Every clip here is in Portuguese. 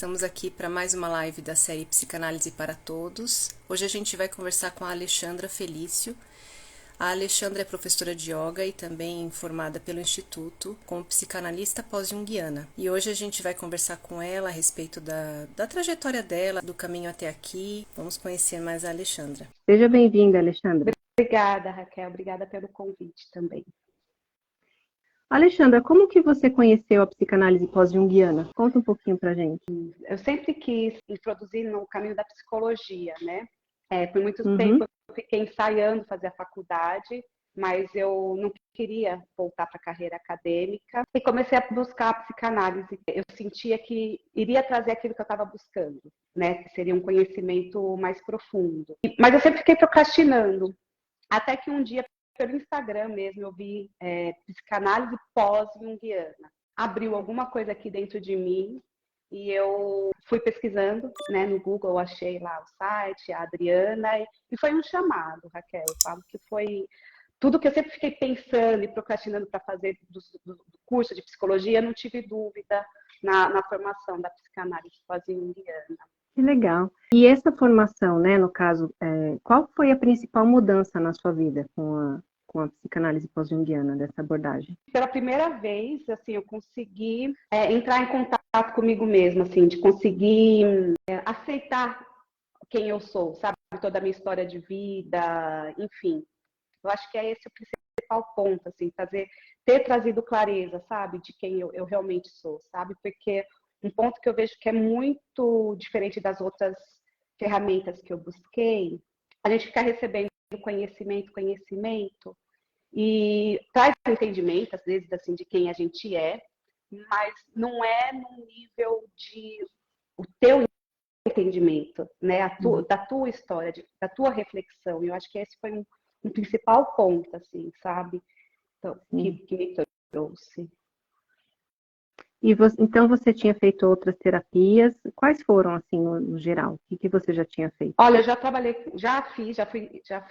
Estamos aqui para mais uma live da série Psicanálise para Todos. Hoje a gente vai conversar com a Alexandra Felício. A Alexandra é professora de yoga e também formada pelo Instituto como psicanalista pós-junguiana. E hoje a gente vai conversar com ela a respeito da trajetória dela, do caminho até aqui. Vamos conhecer mais a Alexandra. Seja bem-vinda, Alexandra. Obrigada, Raquel. Obrigada pelo convite também. Alexandra, como que você conheceu a psicanálise pós-junguiana? Conta um pouquinho pra gente. Eu sempre quis introduzir no caminho da psicologia, né? Por muito Uhum. tempo eu fiquei ensaiando fazer a faculdade, mas eu não queria voltar para a carreira acadêmica e comecei a buscar a psicanálise. Eu sentia que iria trazer aquilo que eu estava buscando, né? Que seria um conhecimento mais profundo. Mas eu sempre fiquei procrastinando, até que um dia pelo Instagram mesmo eu vi psicanálise pós-junguiana. Abriu alguma coisa aqui dentro de mim e eu fui pesquisando, né, no Google, achei lá o site, a Adriana, e foi um chamado, Raquel. Eu falo que foi tudo que eu sempre fiquei pensando e procrastinando para fazer do curso de psicologia, não tive dúvida na formação da psicanálise pós-junguiana. Que legal. E essa formação, né, no caso, qual foi a principal mudança na sua vida com a psicanálise pós-junguiana, dessa abordagem? Pela primeira vez, assim, eu consegui entrar em contato comigo mesma, assim, de conseguir aceitar quem eu sou, sabe? Toda a minha história de vida, enfim. Eu acho que é esse o principal ponto, assim, ter trazido clareza, sabe? De quem eu realmente sou, sabe? Porque um ponto que eu vejo que é muito diferente das outras ferramentas que eu busquei, a gente fica recebendo conhecimento, e traz entendimento, às vezes, assim, de quem a gente é, mas não é no nível de o teu entendimento, né? Da tua história, da tua reflexão. Eu acho que esse foi um principal ponto, assim, sabe? Então, que me trouxe. E então você tinha feito outras terapias? Quais foram, assim, no geral? O que você já tinha feito? Olha, eu já trabalhei, já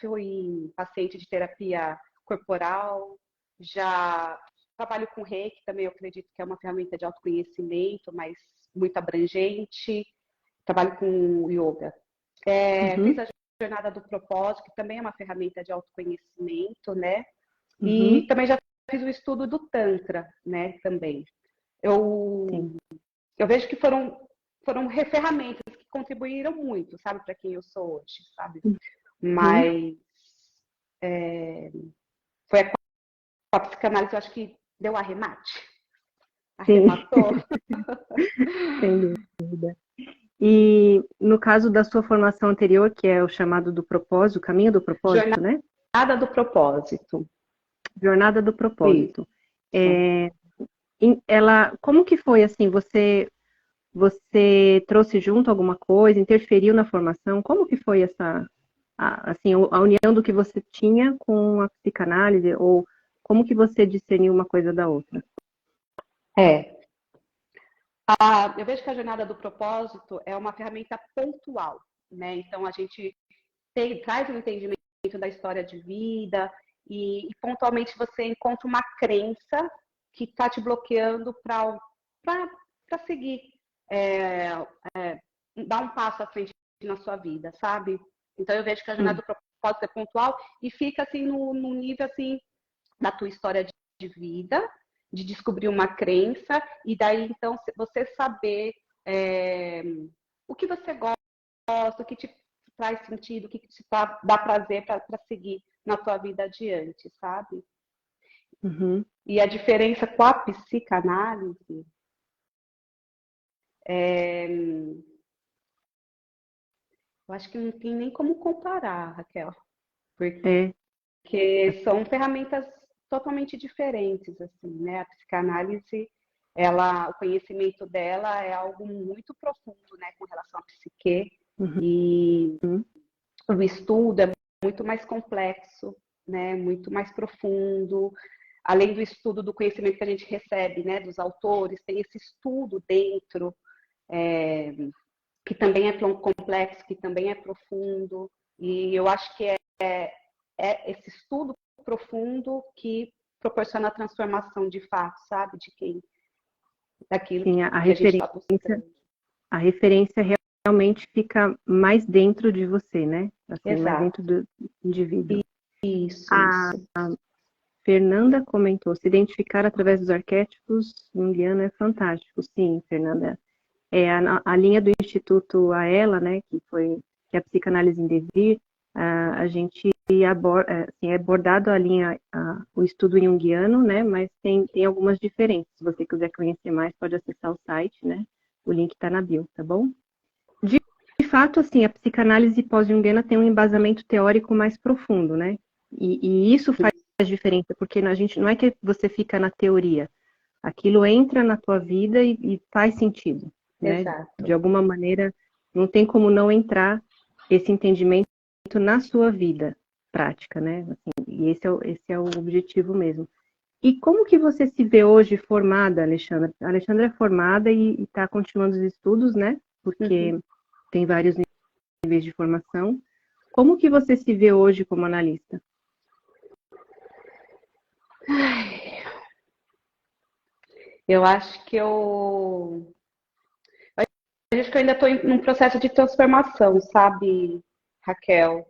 fui paciente de terapia corporal, já trabalho com Reiki também, eu acredito que é uma ferramenta de autoconhecimento, mas muito abrangente. Trabalho com yoga. Fiz a jornada do propósito, que também é uma ferramenta de autoconhecimento, né? E também já fiz o estudo do Tantra, né? Também. Eu vejo que foram ferramentas que contribuíram muito, sabe, para quem eu sou hoje, sabe? Mas foi com a psicanálise, eu acho que deu arremate. Arrematou. Sem dúvida. E no caso da sua formação anterior, que é o chamado do propósito, o caminho do propósito, né? Jornada do propósito. Jornada do propósito. Como que foi, assim, você trouxe junto alguma coisa, interferiu na formação? Como que foi a união do que você tinha com a psicanálise, ou como que você discerniu uma coisa da outra? Eu vejo que a jornada do propósito é uma ferramenta pontual, né? Então, a gente traz um entendimento da história de vida e pontualmente você encontra uma crença que está te bloqueando para seguir, dar um passo à frente na sua vida, sabe? Então, eu vejo que a jornada do propósito é pontual e fica, assim, no nível, assim, da tua história de vida, de descobrir uma crença, e daí, então, você saber o que você gosta, o que te traz sentido, o que te dá prazer para seguir na tua vida adiante, sabe? E a diferença com a psicanálise eu acho que não tem nem como comparar, Raquel, porque são ferramentas totalmente diferentes, assim, né? A psicanálise, o conhecimento dela é algo muito profundo, né, com relação à psique, e o estudo é muito mais complexo, né, muito mais profundo. Além do estudo do conhecimento que a gente recebe, né, dos autores, tem esse estudo dentro, que também é complexo, que também é profundo, e eu acho que é esse estudo profundo que proporciona a transformação de fato, sabe? Daquilo Sim, que a gente está buscando. a referência realmente fica mais dentro de você, né? Assim, mais Exato. dentro do indivíduo. Isso, A isso. Fernanda comentou, se identificar através dos arquétipos junguiano é fantástico. Sim, Fernanda. A linha do Instituto Aela, né, que é a psicanálise em devir, a gente aborda, assim, é abordado o estudo junguiano, né, mas tem algumas diferenças. Se você quiser conhecer mais, pode acessar o site, né, o link está na bio, tá bom? De fato, assim, a psicanálise pós-junguiana tem um embasamento teórico mais profundo, né, e isso faz diferença, porque a gente não é que você fica na teoria, aquilo entra na tua vida e faz sentido, né? Exato. De alguma maneira, não tem como não entrar esse entendimento na sua vida prática, né? Assim, e esse é o objetivo mesmo. E como que você se vê hoje formada, Alexandra? A Alexandra é formada e está continuando os estudos, né? Porque tem vários níveis de formação. Como que você se vê hoje como analista? Eu acho que eu acho que eu ainda estou num processo de transformação, sabe, Raquel?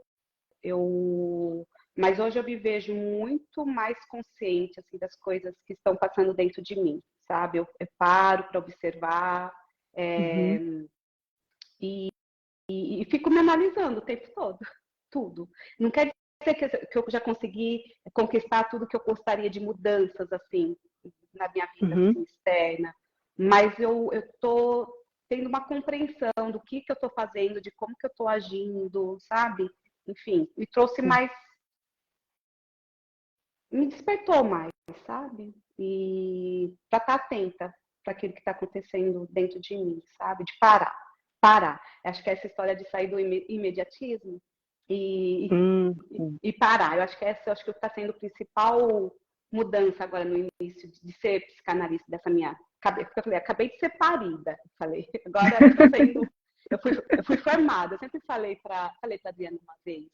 Mas hoje eu me vejo muito mais consciente assim, das coisas que estão passando dentro de mim, sabe? Eu paro para observar Uhum, e fico me analisando o tempo todo, tudo. Não quer dizer que eu já consegui conquistar tudo que eu gostaria de mudanças assim na minha vida uhum, assim, externa, mas eu estou tendo uma compreensão do que eu estou fazendo, de como que eu estou agindo, sabe? Enfim, me trouxe sim. mais, me despertou mais, sabe? E para estar atenta para aquilo que está acontecendo dentro de mim, sabe? De parar. Acho que essa história de sair do imediatismo Sim. e parar. Eu acho que essa, acho que está sendo a principal mudança agora no início de ser psicanalista dessa minha cabeça. Eu falei, acabei de ser parida. Eu falei, agora eu estou sendo, eu fui formada. Eu sempre falei para Adriana uma vez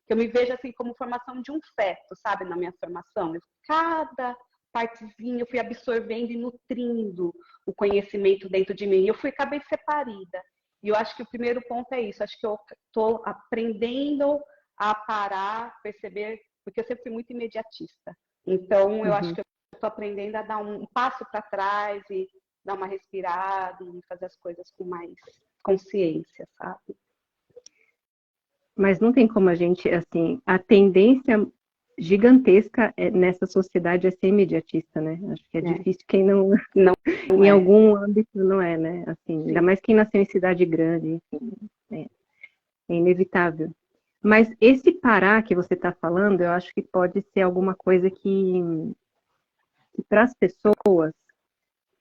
que eu me vejo assim como formação de um feto, sabe, na minha formação. Cada partezinha eu fui absorvendo e nutrindo o conhecimento dentro de mim. Acabei de ser parida. E eu acho que o primeiro ponto é isso. Acho que eu estou aprendendo a parar, perceber, porque eu sempre fui muito imediatista. Então, eu acho Uhum. que eu estou aprendendo a dar um passo para trás e dar uma respirada e fazer as coisas com mais consciência, sabe? Mas não tem como a gente, assim, a tendência gigantesca nessa sociedade é ser imediatista, né? Acho que é É, difícil quem não, não em é. algum âmbito não é, né? Assim, ainda Sim. mais quem nasceu em cidade grande, enfim, é inevitável. Mas esse parar que você está falando, eu acho que pode ser alguma coisa que para as pessoas,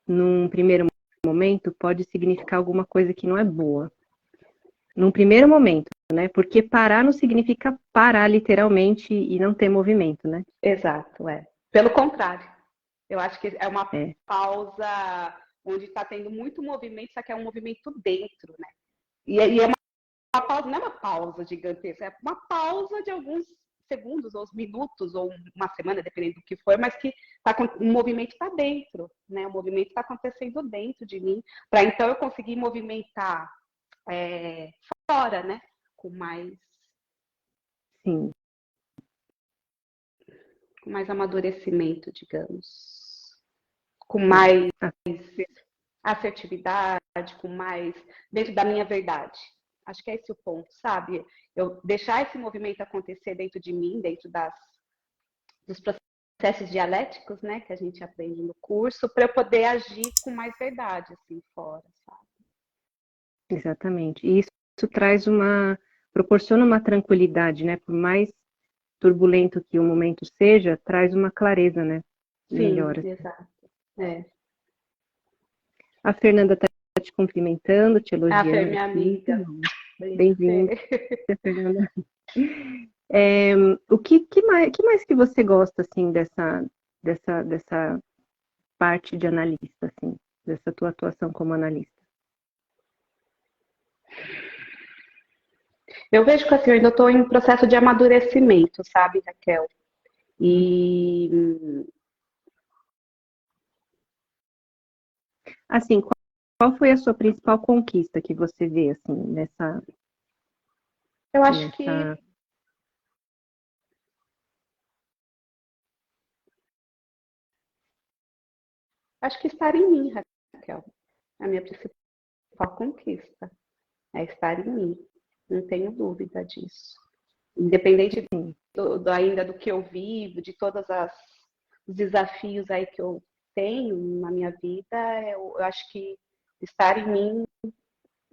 num primeiro momento, pode significar alguma coisa que não é boa. Num primeiro momento, né? Porque parar não significa parar literalmente e não ter movimento, né? Exato, é. Pelo contrário, eu acho que é uma É. pausa onde está tendo muito movimento, só que é um movimento dentro, né? E é uma pausa, não é uma pausa gigantesca, é uma pausa de alguns segundos, ou minutos, ou uma semana, dependendo do que for, mas que o movimento está dentro, né? O movimento está acontecendo dentro de mim, para então eu conseguir movimentar fora, né? Com Sim, mais amadurecimento, digamos, com sim. mais Ah, assertividade, com mais dentro da minha verdade. Acho que é esse o ponto, sabe? Eu deixar esse movimento acontecer dentro de mim, dentro dos processos dialéticos, né, que a gente aprende no curso, para eu poder agir com mais verdade, assim, fora, sabe? exatamente. E isso proporciona uma tranquilidade, né? Por mais turbulento que o momento seja, traz uma clareza, né? Sim, Melhor. exato. É. A Fernanda está te cumprimentando, te A Fer, elogiando minha aqui. amiga. Beijo, Bem-vinda, Fer. Fernanda. É, que mais que você gosta, assim, dessa parte de analista, assim, dessa tua atuação como analista? Eu vejo que assim, eu ainda estou em processo de amadurecimento, sabe, Raquel? E Assim, qual foi a sua principal conquista que você vê, assim, Eu acho que nessa... estar em mim, Raquel, é a minha principal conquista é estar em mim. Não tenho dúvida disso. Independente ainda do que eu vivo, de todos os desafios aí que eu tenho na minha vida, eu acho que estar em mim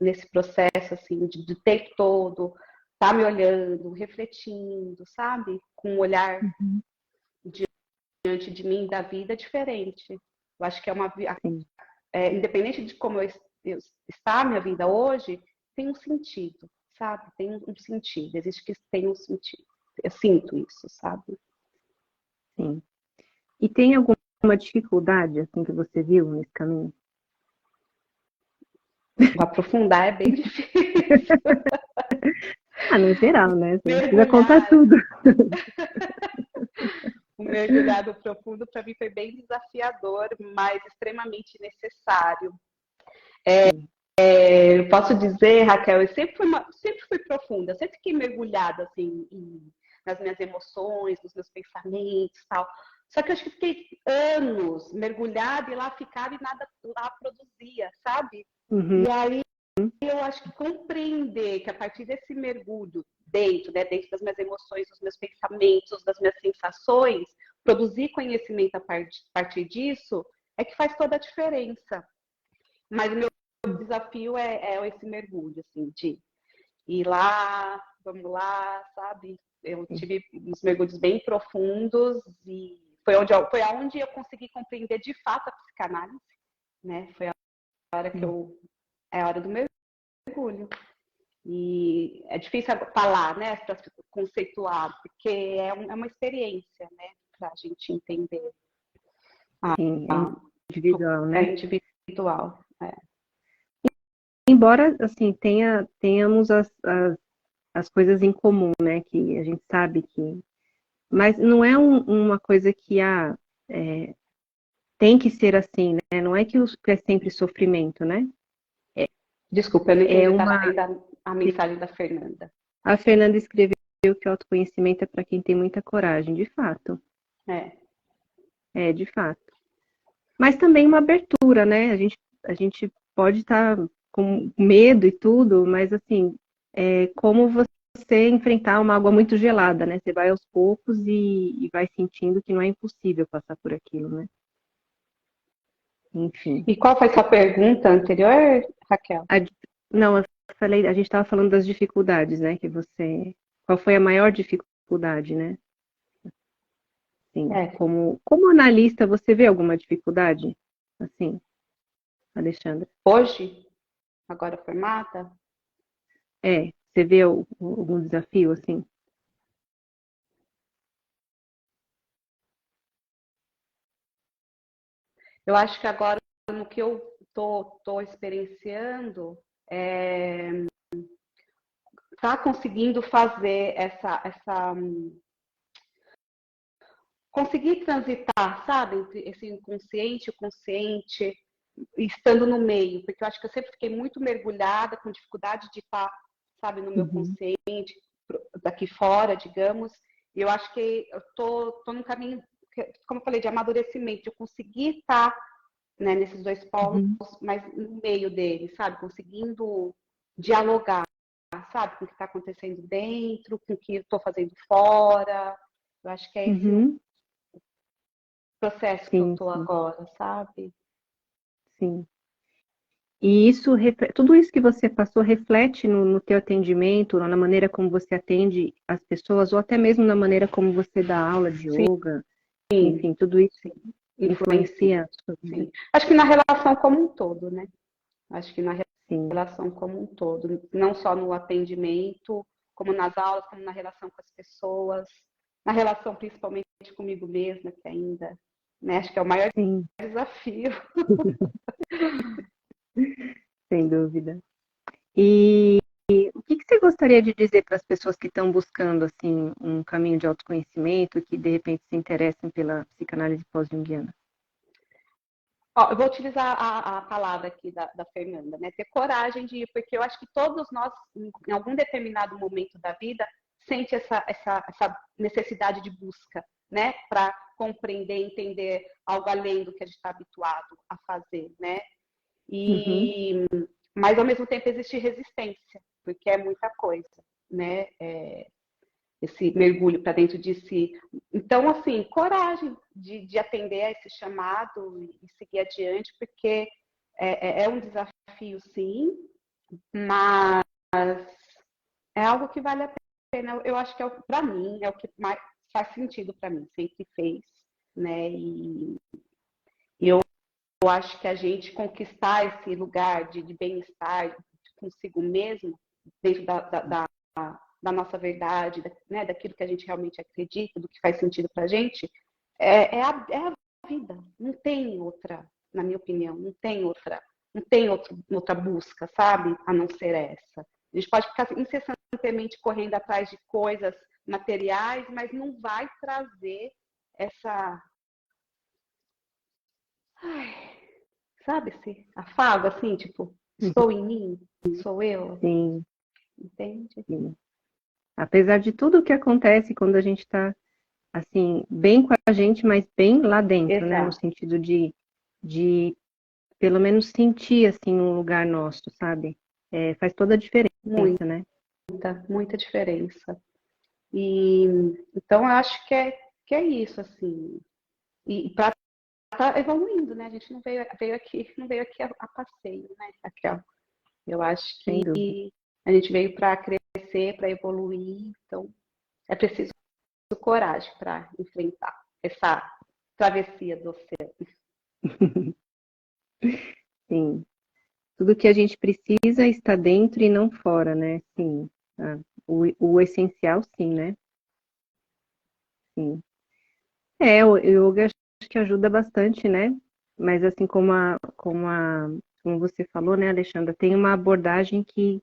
nesse processo assim de tempo todo, tá me olhando, refletindo, sabe? Com um olhar diante de mim da vida diferente. Eu acho que independente de como está a minha vida hoje, tem um sentido, sabe? Tem um sentido, existe que tem um sentido. Eu sinto isso, sabe? Sim. E tem alguma dificuldade, assim, que você viu nesse caminho? Aprofundar é bem difícil. No geral, né? Você não precisa contar Mergulhar, tudo. o mergulhar do profundo para mim foi bem desafiador, mas extremamente necessário. Eu posso dizer, Raquel, eu sempre fui profunda, sempre fiquei mergulhada assim, nas minhas emoções, nos meus pensamentos e tal. Só que eu acho que fiquei anos mergulhada e lá ficava e nada lá produzia, sabe? Uhum. E aí eu acho que compreender que a partir desse mergulho dentro, né, dentro das minhas emoções, dos meus pensamentos, das minhas sensações, produzir conhecimento a partir disso, é que faz toda a diferença. Mas o meu desafio é esse mergulho, assim, de ir lá, vamos lá, sabe? Eu tive uns mergulhos bem profundos e foi aonde eu consegui compreender de fato a psicanálise, né? Foi a hora é a hora do mergulho. E é difícil falar, né, para conceituar, porque é uma experiência, né, para a gente entender. Sim, é individual, né? É individual. Embora, assim, tenhamos as coisas em comum, né? Que a gente sabe que... Mas não é uma coisa que tem que ser assim, né? Não é que é sempre sofrimento, né? Desculpa, eu não É entendi uma... ainda a mensagem da Fernanda. A Fernanda escreveu que o autoconhecimento é para quem tem muita coragem, de fato. De fato. Mas também uma abertura, né? A gente pode estar com medo e tudo, mas assim, é como você enfrentar uma água muito gelada, né? Você vai aos poucos e vai sentindo que não é impossível passar por aquilo, né? Enfim. E qual foi sua pergunta anterior, Raquel? Não, eu falei, a gente estava falando das dificuldades, né? Qual foi a maior dificuldade, né? Sim, como analista, você vê alguma dificuldade? Assim, Alexandra? Hoje, agora formada? Você vê algum desafio, assim? Eu acho que agora, no que eu tô experienciando, tá conseguindo fazer conseguir transitar, sabe, entre esse inconsciente e o consciente, estando no meio, porque eu acho que eu sempre fiquei muito mergulhada, com dificuldade de estar, sabe, no meu consciente, daqui fora, digamos, e eu acho que eu tô num caminho, como eu falei, de amadurecimento, de eu conseguir estar, né, nesses dois polos, mas no meio deles, sabe, conseguindo dialogar, sabe, com o que está acontecendo dentro, com o que eu estou fazendo fora. Eu acho que é esse o processo que eu estou agora, sabe? Sim. E tudo isso que você passou reflete no teu atendimento, na maneira como você atende as pessoas, ou até mesmo na maneira como você dá aula de yoga. Enfim, tudo isso influencia a sua vida. Sim. Acho que na relação como um todo, né? Acho que na relação como um todo, não só no atendimento, como nas aulas, como na relação com as pessoas, na relação principalmente comigo mesma, que ainda, né, acho que é o maior desafio. Sem dúvida. E o que você gostaria de dizer para as pessoas que estão buscando assim um caminho de autoconhecimento, que de repente se interessam pela psicanálise pós-junguiana? Ó, eu vou utilizar a palavra aqui da Fernanda, né? Ter coragem de ir, porque eu acho que todos nós, em algum determinado momento da vida, sente essa necessidade de busca, né? Para compreender, entender algo além do que a gente está habituado a fazer, né? Uhum. Mas ao mesmo tempo existe resistência, porque é muita coisa, né? Esse mergulho para dentro de si. Então, assim, coragem de atender a esse chamado e seguir adiante, porque é um desafio, sim, mas é algo que vale a pena. Eu acho que para mim é o que mais faz sentido para mim, sempre fez, né? E eu acho que a gente conquistar esse lugar de bem-estar consigo mesmo, dentro da nossa verdade, né, daquilo que a gente realmente acredita, do que faz sentido para a gente, é a vida. Não tem outra, na minha opinião, não tem outra busca, sabe? A não ser essa. A gente pode ficar incessantemente correndo atrás de coisas materiais, mas não vai trazer essa, sabe, esse afago, assim, tipo, estou em mim, sou eu, Sim, entende? sim. Apesar de tudo o que acontece quando a gente está, assim, bem com a gente, mas bem lá dentro, né? No Exato. sentido de pelo menos sentir, assim, um lugar nosso, sabe? Faz toda a diferença, Muita, né? muita diferença. E então eu acho que é isso, assim. E para estar evoluindo, né? A gente não veio aqui a passeio, né, Raquel? Eu acho Sem que dúvida. a gente veio para crescer, para evoluir, então é preciso coragem para enfrentar essa travessia do oceano. Sim. Tudo que a gente precisa está dentro e não fora, né? Sim. Ah, o essencial, sim, né? Sim. O yoga acho que ajuda bastante, né? Mas assim como você falou, né, Alexandra, tem uma abordagem que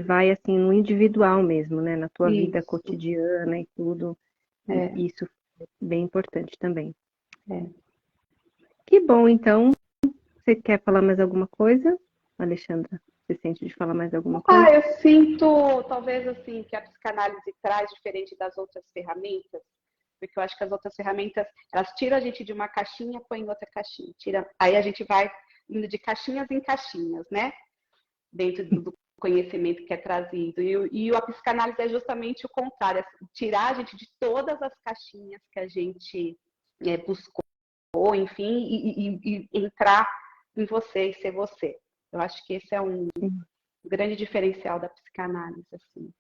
vai assim no individual mesmo, né? Na tua vida Isso, cotidiana e tudo. é, E isso é bem importante também. é. Que bom, então. Você quer falar mais alguma coisa, Alexandra? Você sente de falar mais alguma coisa? Eu sinto, talvez assim, que a psicanálise traz diferente das outras ferramentas, porque eu acho que as outras ferramentas, elas tiram a gente de uma caixinha, põem em outra caixinha. Aí a gente vai indo de caixinhas em caixinhas, né? Dentro do conhecimento que é trazido. E a psicanálise é justamente o contrário, tirar a gente de todas as caixinhas que a gente buscou, enfim, e entrar em você e ser você. Eu acho que esse é um grande diferencial da psicanálise, assim.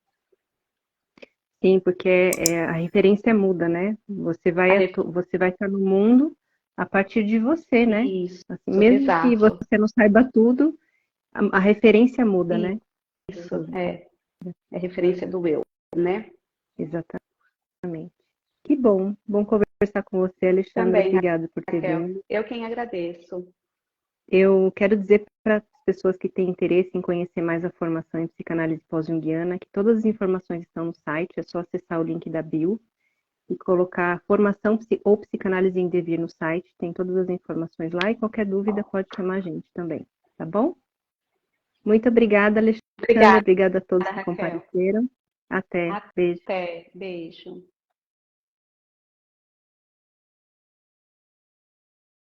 Sim, porque a referência muda, né? A ref... Você vai estar no mundo a partir de você, né? Isso, Assim, mesmo que exato. você não saiba tudo, a referência muda, né? Isso, é referência do eu, né? Exatamente. Que bom. Bom conversar com você, Alexandra. Também, Obrigada por ter Raquel. vindo. Eu quem agradeço. Eu quero dizer para as pessoas que têm interesse em conhecer mais a formação em psicanálise pós-junguiana que todas as informações estão no site, é só acessar o link da bio e colocar formação ou psicanálise em devir no site, tem todas as informações lá e qualquer dúvida pode chamar a gente também, tá bom? Muito obrigada, Alexandra, Obrigada, obrigada a todos que Raquel. compareceram. Até, beijo. Até. Beijo.